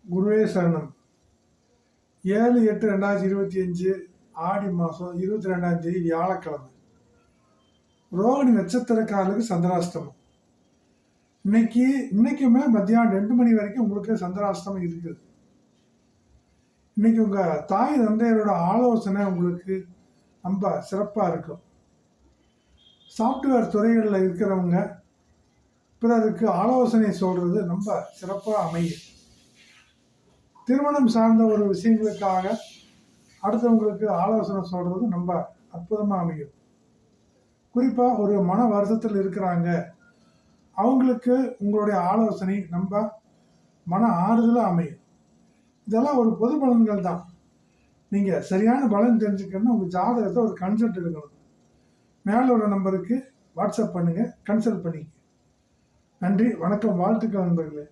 குருவே சரணம். 7/8/2025 ஆடி மாதம் 22ஆம் தேதி வியாழக்கிழமை. ரோகிணி நட்சத்திரக்காரர்களுக்கு சந்திராஷ்டமம். இன்னைக்குமே மத்தியானம் 2 மணி வரைக்கும் உங்களுக்கு சந்திராஷ்டமம் இருக்குது. இன்னைக்கு உங்கள் தாய் தந்தையரோட ஆலோசனை உங்களுக்கு ரொம்ப சிறப்பாக இருக்கும். சாஃப்ட்வேர் துறைகளில் இருக்கிறவங்க பிறருக்கு ஆலோசனை சொல்கிறது ரொம்ப சிறப்பாக அமையும். திருமணம் சார்ந்த ஒரு விஷயங்களுக்காக அடுத்தவங்களுக்கு ஆலோசனை சொல்கிறது ரொம்ப அற்புதமாக அமையும். குறிப்பாக ஒரு மன வருத்தத்தில் இருக்கிறாங்க, அவங்களுக்கு உங்களுடைய ஆலோசனை ரொம்ப மன ஆறுதலாக அமையும். இதெல்லாம் ஒரு பொது பலன்கள் தான். நீங்கள் சரியான பலன் தெரிஞ்சுக்கணும்னா உங்கள் ஜாதகத்தை ஒரு கன்சல்ட் எடுக்கணும். மேலே உள்ள நம்பருக்கு வாட்ஸ்அப் பண்ணுங்கள், கன்சல்ட் பண்ணிக்க. நன்றி, வணக்கம், வாழ்த்துக்கள் நண்பர்களே.